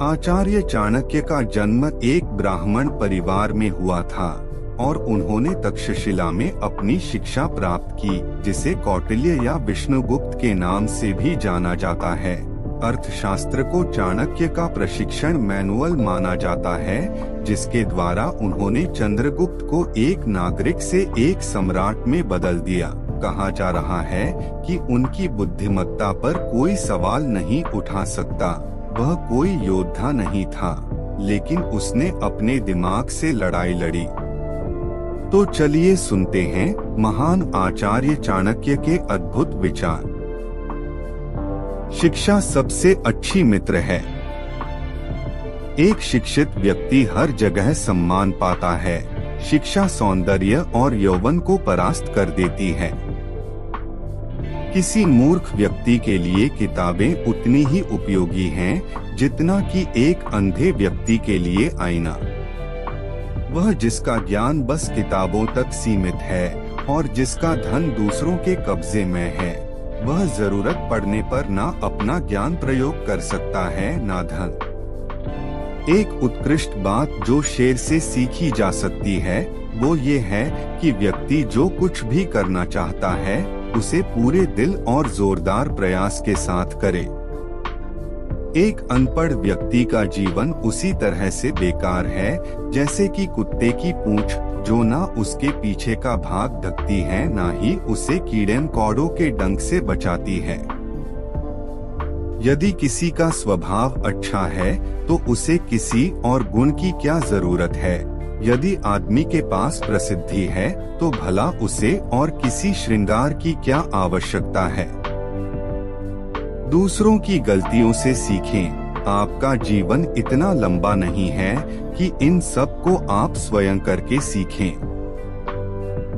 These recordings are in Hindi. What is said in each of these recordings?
आचार्य चाणक्य का जन्म एक ब्राह्मण परिवार में हुआ था और उन्होंने तक्षशिला में अपनी शिक्षा प्राप्त की, जिसे कौटिल्य या विष्णुगुप्त के नाम से भी जाना जाता है। अर्थशास्त्र को चाणक्य का प्रशिक्षण मैनुअल माना जाता है, जिसके द्वारा उन्होंने चंद्रगुप्त को एक नागरिक से एक सम्राट में बदल दिया। कहा जा रहा है कि उनकी बुद्धिमत्ता पर कोई सवाल नहीं उठा सकता। वह कोई योद्धा नहीं था, लेकिन उसने अपने दिमाग से लड़ाई लड़ी। तो चलिए सुनते हैं महान आचार्य चाणक्य के अद्भुत विचार। शिक्षा सबसे अच्छी मित्र है। एक शिक्षित व्यक्ति हर जगह सम्मान पाता है। शिक्षा सौंदर्य और यौवन को परास्त कर देती है। किसी मूर्ख व्यक्ति के लिए किताबें उतनी ही उपयोगी हैं जितना कि एक अंधे व्यक्ति के लिए आईना। वह जिसका ज्ञान बस किताबों तक सीमित है और जिसका धन दूसरों के कब्जे में है, वह जरूरत पड़ने पर ना अपना ज्ञान प्रयोग कर सकता है ना धन। एक उत्कृष्ट बात जो शेर से सीखी जा सकती है वो ये है कि व्यक्ति जो कुछ भी करना चाहता है उसे पूरे दिल और जोरदार प्रयास के साथ करे। एक अनपढ़ व्यक्ति का जीवन उसी तरह से बेकार है जैसे कि कुत्ते की पूंछ, जो ना उसके पीछे का भाग ढकती है ना ही उसे कीड़े मकोड़ों के डंक से बचाती है। यदि किसी का स्वभाव अच्छा है तो उसे किसी और गुण की क्या जरूरत है। यदि आदमी के पास प्रसिद्धि है तो भला उसे और किसी श्रृंगार की क्या आवश्यकता है। दूसरों की गलतियों से सीखें। आपका जीवन इतना लंबा नहीं है कि इन सब को आप स्वयं करके सीखें।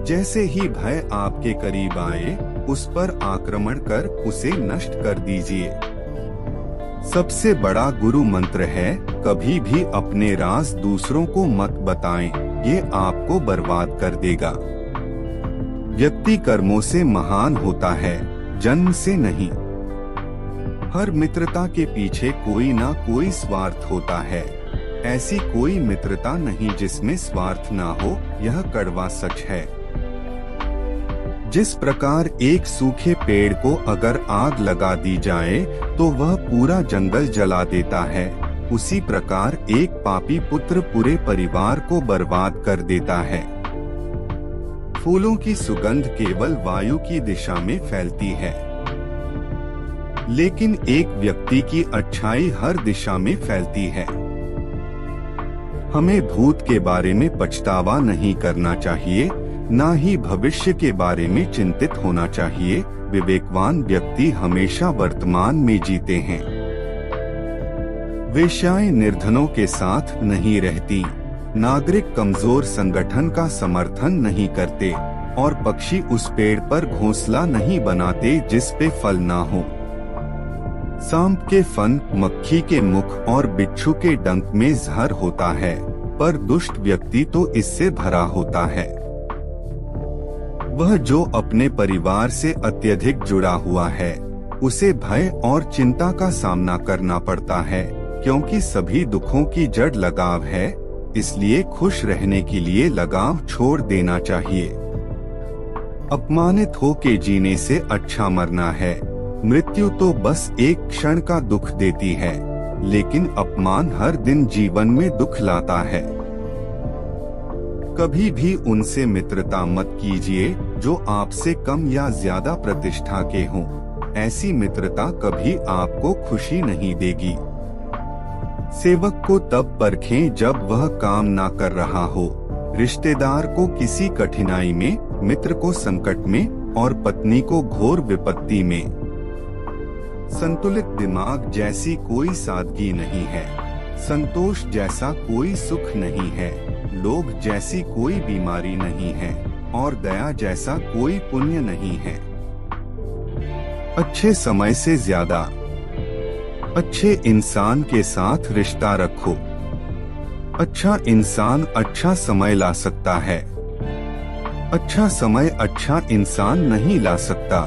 जैसे ही भय आपके करीब आए, उस पर आक्रमण कर उसे नष्ट कर दीजिए। सबसे बड़ा गुरु मंत्र है, कभी भी अपने राज दूसरों को मत बताएं, ये आपको बर्बाद कर देगा। व्यक्ति कर्मों से महान होता है, जन्म से नहीं। हर मित्रता के पीछे कोई ना कोई स्वार्थ होता है। ऐसी कोई मित्रता नहीं जिसमें स्वार्थ ना हो, यह कड़वा सच है। जिस प्रकार एक सूखे पेड़ को अगर आग लगा दी जाए तो वह पूरा जंगल जला देता है, उसी प्रकार एक पापी पुत्र पूरे परिवार को बर्बाद कर देता है। फूलों की सुगंध केवल वायु की दिशा में फैलती है, लेकिन एक व्यक्ति की अच्छाई हर दिशा में फैलती है। हमें भूत के बारे में पछतावा नहीं करना चाहिए, ना ही भविष्य के बारे में चिंतित होना चाहिए। विवेकवान व्यक्ति हमेशा वर्तमान में जीते हैं। वेश्याएं निर्धनों के साथ नहीं रहती, नागरिक कमजोर संगठन का समर्थन नहीं करते और पक्षी उस पेड़ पर घोंसला नहीं बनाते जिस पे फल ना हो। सांप के फन, मक्खी के मुख और बिच्छू के डंक में जहर होता है, पर दुष्ट व्यक्ति तो इससे भरा होता है। वह जो अपने परिवार से अत्यधिक जुड़ा हुआ है, उसे भय और चिंता का सामना करना पड़ता है, क्योंकि सभी दुखों की जड़ लगाव है। इसलिए खुश रहने के लिए लगाव छोड़ देना चाहिए। अपमानित होके जीने से अच्छा मरना है। मृत्यु तो बस एक क्षण का दुख देती है, लेकिन अपमान हर दिन जीवन में दुख लाता है। कभी भी उनसे मित्रता मत कीजिए जो आपसे कम या ज्यादा प्रतिष्ठा के हों। ऐसी मित्रता कभी आपको खुशी नहीं देगी। सेवक को तब परखें जब वह काम ना कर रहा हो, रिश्तेदार को किसी कठिनाई में, मित्र को संकट में और पत्नी को घोर विपत्ति में। संतुलित दिमाग जैसी कोई सादगी नहीं है, संतोष जैसा कोई सुख नहीं है, लोभ जैसी कोई बीमारी नहीं है और दया जैसा कोई पुण्य नहीं है। अच्छे समय से ज्यादा अच्छे इंसान के साथ रिश्ता रखो। अच्छा इंसान अच्छा समय ला सकता है, अच्छा समय अच्छा इंसान नहीं ला सकता।